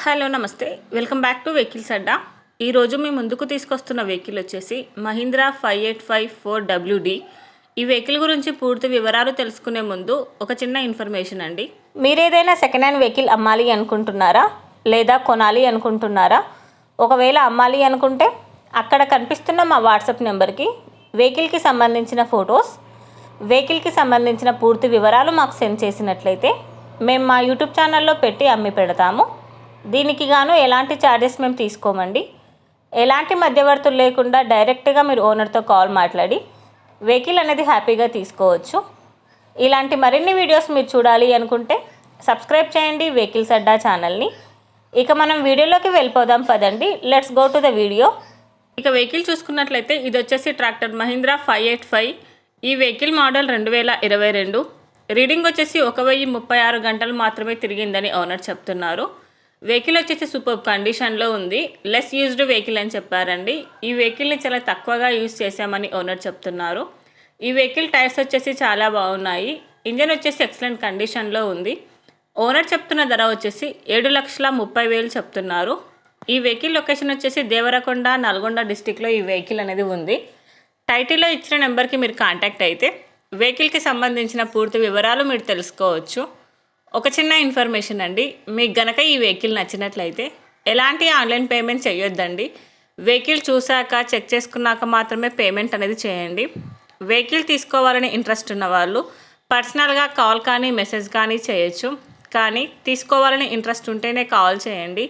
Hello నమస్తే, welcome back to vehicles అడ్డా. ఈరోజు మేము ముందుకు తీసుకొస్తున్న వెహికల్ వచ్చేసి మహీంద్రా 5854WD. ఈ వెహికల్ గురించి పూర్తి వివరాలు తెలుసుకునే ముందు ఒక చిన్న ఇన్ఫర్మేషన్ అండి. మీరు ఏదైనా సెకండ్ హ్యాండ్ వెహికల్ అమ్మాలి అనుకుంటున్నారా లేదా కొనాలి అనుకుంటున్నారా? ఒకవేళ అమ్మాలి అనుకుంటే అక్కడ కనిపిస్తున్న మా వాట్సాప్ నెంబర్కి వెహికల్కి సంబంధించిన ఫొటోస్, వెహికల్కి సంబంధించిన పూర్తి వివరాలు మాకు సెండ్ చేసినట్లయితే మేము మా యూట్యూబ్ ఛానల్లో పెట్టి అమ్మి పెడతాము. దీనికి గాను ఎలాంటి ఛార్జెస్ మేము తీసుకోమండి. ఎలాంటి మధ్యవర్తులు లేకుండా డైరెక్ట్గా మీరు ఓనర్తో కాల్ మాట్లాడి వెహికల్ అనేది హ్యాపీగా తీసుకోవచ్చు. ఇలాంటి మరిన్ని వీడియోస్ మీరు చూడాలి అనుకుంటే సబ్స్క్రైబ్ చేయండి వెహికల్స్ అడ్డా ఛానల్ని. ఇక మనం వీడియోలోకి వెళ్ళిపోదాం పదండి. Let's go to the video. ఇక వెహికల్ చూసుకున్నట్లయితే ఇది వచ్చేసి ట్రాక్టర్ మహీంద్రా 585. ఈ వెహికల్ మోడల్ 2022. రీడింగ్ వచ్చేసి 1036 గంటలు మాత్రమే తిరిగిందని ఓనర్ చెప్తున్నారు. వెహికల్ వచ్చేసి సూపర్ కండిషన్లో ఉంది. లెస్ యూజ్డ్ వెహికల్ అని చెప్పారండి. ఈ వెహికల్ని చాలా తక్కువగా యూజ్ చేశామని ఓనర్ చెప్తున్నారు. ఈ వెహికల్ టైర్స్ వచ్చేసి చాలా బాగున్నాయి. ఇంజన్ వచ్చేసి ఎక్సలెంట్ కండిషన్లో ఉంది. ఓనర్ చెప్తున్న ధర వచ్చేసి 7,30,000 చెప్తున్నారు. ఈ వెహికల్ లొకేషన్ వచ్చేసి దేవరకొండ, నల్గొండ డిస్టిక్లో ఈ వెహికల్ అనేది ఉంది. టైటిల్లో ఇచ్చిన నెంబర్కి మీరు కాంటాక్ట్ అయితే వెహికల్కి సంబంధించిన పూర్తి వివరాలు మీరు తెలుసుకోవచ్చు. ఒక చిన్న ఇన్ఫర్మేషన్ అండి, మీకు గనక ఈ వెహికల్ నచ్చినట్లయితే ఎలాంటి ఆన్లైన్ పేమెంట్ చేయొద్దండి. వెహికల్ చూశాక చెక్ చేసుకున్నాక మాత్రమే పేమెంట్ అనేది చేయండి. వెహికల్ తీసుకోవాలని ఇంట్రెస్ట్ ఉన్న వాళ్ళు పర్సనల్గా కాల్ కానీ మెసేజ్ కానీ చేయొచ్చు. కానీ తీసుకోవాలని ఇంట్రెస్ట్ ఉంటేనే కాల్ చేయండి.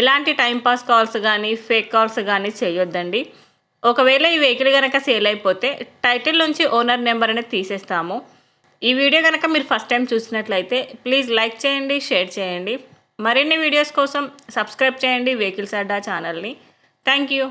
ఎలాంటి టైంపాస్ కాల్స్ కానీ ఫేక్ కాల్స్ కానీ చేయొద్దండి. ఒకవేళ ఈ వెహికల్ కనుక సేల్ అయిపోతే టైటిల్ నుంచి ఓనర్ నెంబర్ అనేది తీసేస్తాము. ఈ వీడియో కనుక మీరు ఫస్ట్ టైం చూసినట్లయితే ప్లీజ్ లైక్ చేయండి, షేర్ చేయండి. మరిన్ని వీడియోస్ కోసం సబ్స్క్రైబ్ చేయండి వెహికల్స్ అడ్డా ఛానల్ని. Thank you.